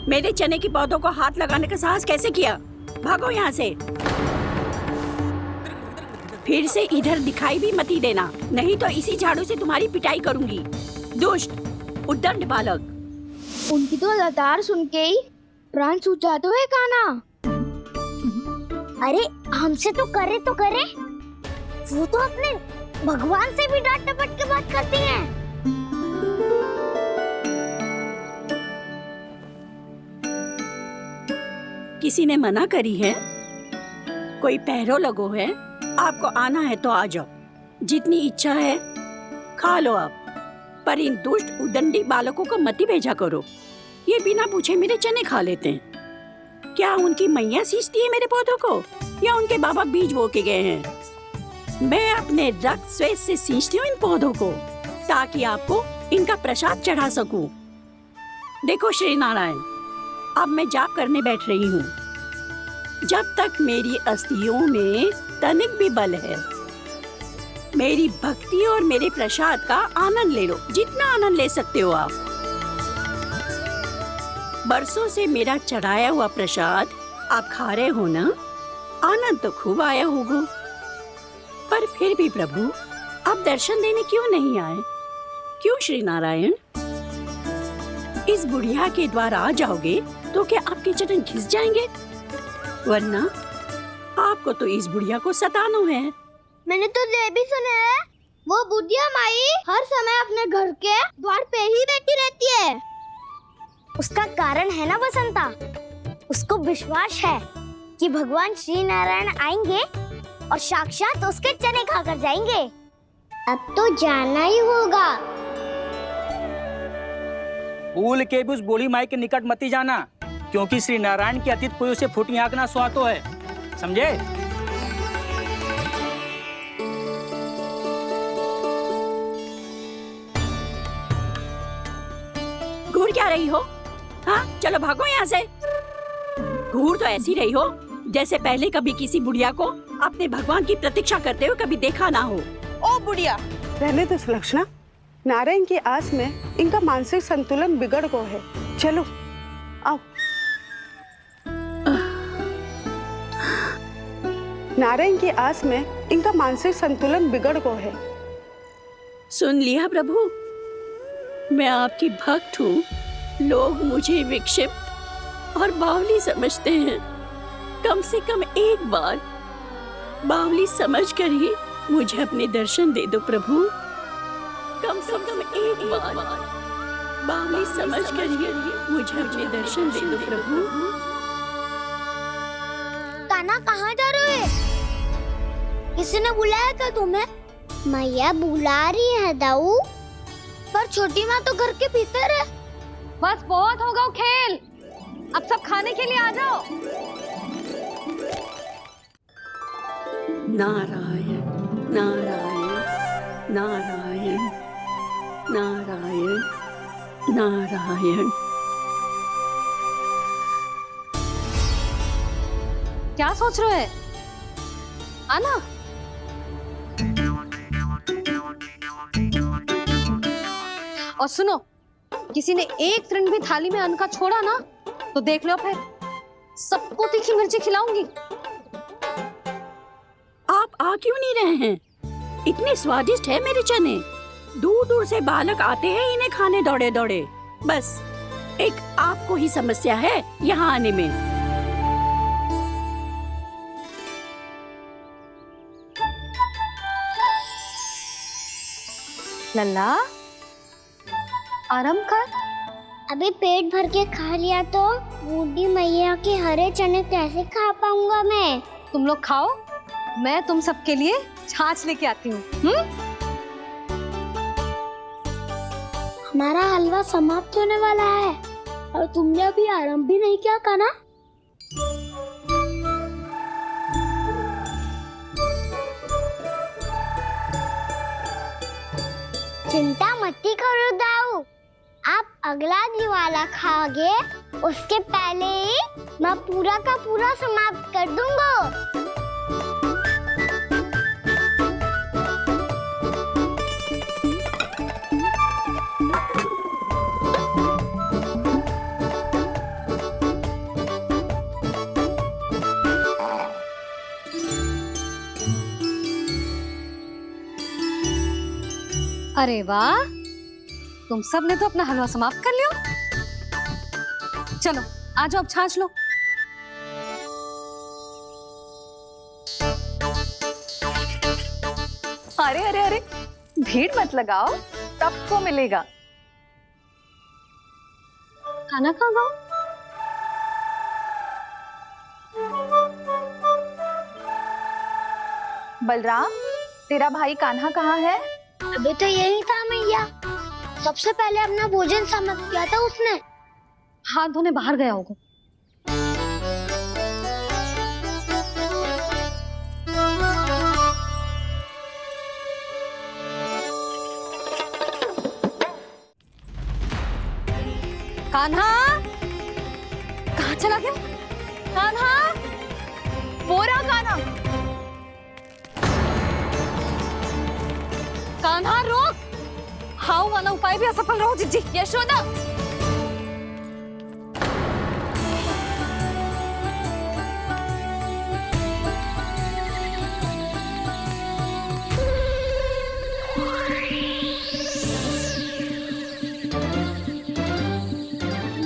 मेरे चने की पौधों को हाथ लगाने का साहस कैसे किया? भागो यहाँ से। फिर से इधर दिखाई भी मत देना, नहीं तो इसी झाड़ू से तुम्हारी पिटाई करूंगी। दुष्ट, उद्दंड बालक। उनकी तो लतार सुन के ही प्राण सूझ जाते हुए कान्हा। अरे हमसे तो करे, वो तो अपने भगवान से भी डांट डपट के बात करती हैं। किसी ने मना करी है? कोई पैरों लगो है? आपको आना है तो आ जाओ, जितनी इच्छा है खा लो आप, पर इन दुष्ट उदंडी बालकों को मत ही भेजा करो। ये बिना पूछे मेरे चने खा लेते हैं। क्या उनकी मैया सींचती है मेरे पौधों को, या उनके बाबा बीज बो के गए हैं? मैं अपने रक्त स्वेद से सींचती हूँ इन पौधों को, ताकि आपको इनका प्रसाद चढ़ा सकूं। देखो श्री नारायण, अब मैं जाप करने बैठ रही हूँ। जब तक मेरी अस्थियों में तनिक भी बल है, मेरी भक्ति और मेरे प्रसाद का आनंद ले लो, जितना आनंद ले सकते हो आप। बरसों से मेरा चढ़ाया हुआ प्रसाद आप खा रहे हो ना? आनंद तो खूब आया होगा, पर फिर भी प्रभु आप दर्शन देने क्यों नहीं आए? क्यों श्री नारायण? इस बुढ़िया के द्वार आ जाओगे तो क्या आपके चरण घिस जाएंगे? वरना आपको तो इस बुढ़िया को सताना है। मैंने तो ये भी सुना है, वो बुढ़िया माई हर समय अपने घर के द्वार पे ही बैठी रहती है। उसका कारण है ना बसंता, उसको विश्वास है कि भगवान श्री नारायण आएंगे और साक्षात उसके चने खाकर जाएंगे। अब तो जाना ही होगा। भूल के भी उस बूढ़ी माई के निकट मत ही जाना, क्योंकि श्री नारायण की अतीत कोई उसे फूटी आंख ना सुहातो है, समझे? घूर क्या रही हो? हाँ, चलो भागो यहाँ से। घूर तो ऐसी रही हो जैसे पहले कभी किसी बुढ़िया को अपने भगवान की प्रतीक्षा करते हुए कभी देखा ना हो। ओ बुढ़िया, रहने दो सुलक्षणा। नारायण की आस में इनका मानसिक संतुलन बिगड़ गया है। चलो आओ। नारायण की आस में इनका मानसिक संतुलन बिगड़ गया है। सुन लिया प्रभु, मैं आपकी भक्त हूँ। लोग मुझे विक्षिप्त और बावली समझते हैं। कम से कम एक बार बावली समझकर ही मुझे अपने दर्शन दे दो प्रभु। कम से कम एक बार बावली समझकर ही मुझे अपने दर्शन दे दो प्रभु। कान्हा कहाँ जा रहे हो? किसी ने बुलाया क्या तुम्हें? मैया बुला रही है दाऊ। पर छोटी माँ तो घर के भीतर है। बस बहुत हो गया खेल, अब सब खाने के लिए आ जाओ। नारायण नारायण नारायण नारायण नारायण। क्या सोच रहे हैं? आना। और सुनो, किसी ने एक तृण भी थाली में अन्न का छोड़ा ना तो देख लो, फिर सबको तीखी मिर्ची खिलाऊंगी। आप आ क्यों नहीं रहे हैं? इतने स्वादिष्ट है मेरे चने। दूर दूर से बालक आते हैं इन्हें खाने दौड़े दौड़े। बस एक आपको ही समस्या है यहाँ आने में। लल्ला, आराम कर। अभी पेट भर के खा लिया तो बूढ़ी मैया के हरे चने कैसे खा पाऊंगा मैं? तुम लोग खाओ, मैं तुम सबके लिए छाछ लेके आती हूँ। हमारा हलवा समाप्त होने वाला है और तुमने अभी आराम भी नहीं किया कान्हा। चिंता मत करो दाऊ, आप अगला दिवाला खाओगे उसके पहले ही मैं पूरा का पूरा समाप्त कर दूंगा। अरे वाह, तुम सब ने तो अपना हलवा समाप्त कर लिया। चलो आ जाओ, अब छाछ लो। अरे अरे अरे, भीड़ मत लगाओ, सबको मिलेगा। खाना खा गो। बलराम, तेरा भाई कान्हा कहाँ है? अभी तो यही था मैया, सबसे पहले अपना भोजन समाप्त किया था उसने। हाथ धोने बाहर गया होगा। कान्हा कहाँ चला गया? कान्हा, वो रहा कान्हा। कान्हा रोक! हाउ वाला उपाय भी असफल रहो जिज्जी। यशोदा,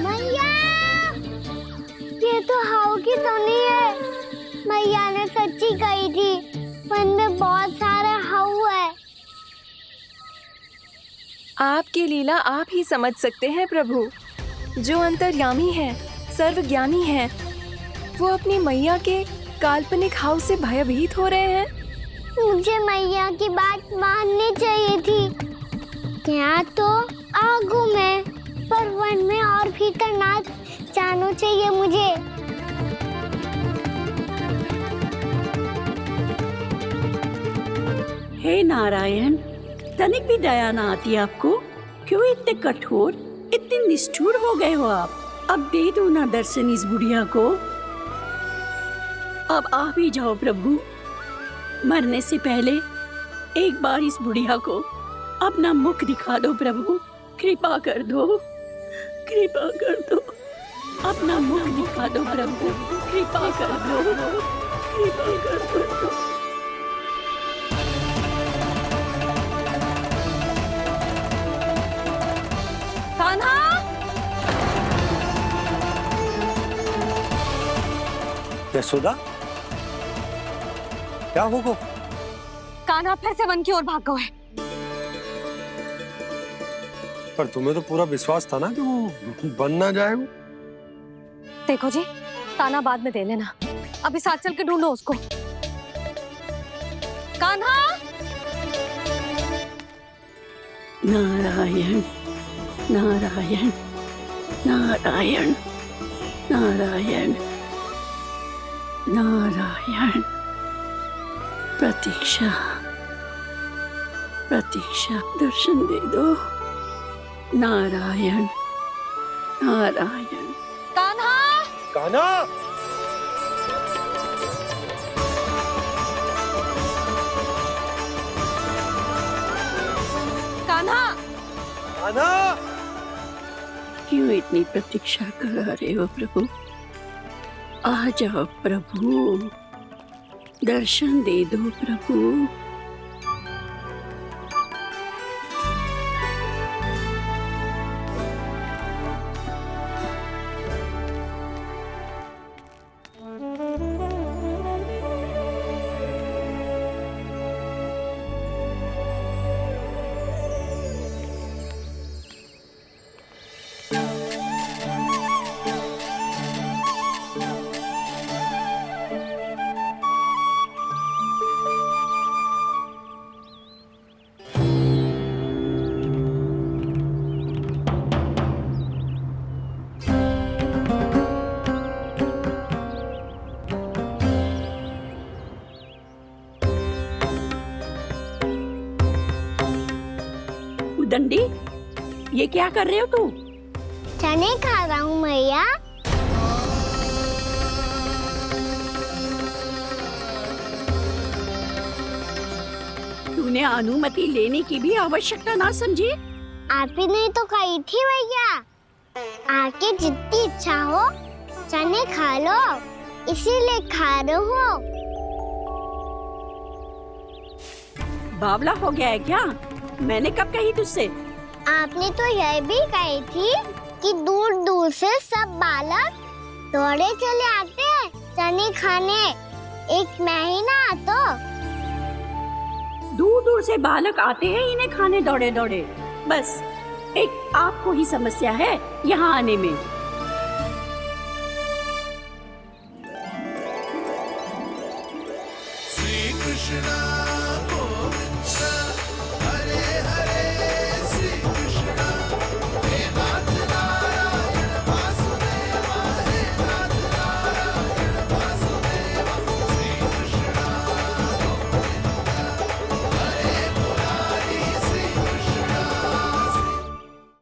मैया, ये तो हाउ की धुनी है। मैया ने सच्ची कही थी, वन में बहुत सारे हाउ है। आपकी लीला आप ही समझ सकते हैं प्रभु। जो अंतर्यामी है, सर्वज्ञानी है, वो अपनी मैया के काल्पनिक हाव से भयभीत हो रहे हैं। मुझे मैया की बात माननी चाहिए थी। यहाँ तो आगू में, पर वन में और भीतर ना जाना चाहिए मुझे। हे नारायण, तनिक भी दया ना आती आपको? क्यों इतने कठोर, इतने निष्ठुर हो गए हो आप? अब दे दो ना दर्शन इस बुढ़िया को। अब आ भी जाओ प्रभु। मरने से पहले एक बार इस बुढ़िया को अपना मुख दिखा दो प्रभु। कृपा कर दो, कृपा कर दो। अपना मुख दिखा दो प्रभु, कृपा कर दो, कृपा कर दो। कान्हा! यशोदा, क्या होगा? कान्हा फिर से वन की ओर भाग गए। पर तुम्हें तो पूरा विश्वास था ना कि वो बन ना जाए। वो देखो जी, ताना बाद में दे लेना, अभी साथ चल के ढूंढो उसको। कान्हा! नारायण नारायण नारायण नारायण नारायण। प्रतीक्षा प्रतीक्षा, दर्शन दे दो। नारायण नारायण। कान्हा! कान्हा! कान्हा! कान्हा! क्यों इतनी प्रतीक्षा करा रहे हो प्रभु? आ जाओ प्रभु, दर्शन दे दो प्रभु। दंडी, ये क्या कर रहे हो तू? चने खा रहा हूँ मैया। तूने अनुमति लेने की भी आवश्यकता ना समझी? आप ही नहीं तो कही थी भैया, आके जितनी इच्छा हो चने खा लो, इसीलिए खा रहे हो। बावला हो गया है क्या? मैंने कब कही तुझसे? आपने तो यह भी कही थी कि दूर दूर से सब बालक दौड़े चले आते हैं चने खाने। एक मैं ही ना तो दूर दूर से बालक आते हैं इन्हें खाने दौड़े दौड़े। बस एक आपको ही समस्या है यहाँ आने में।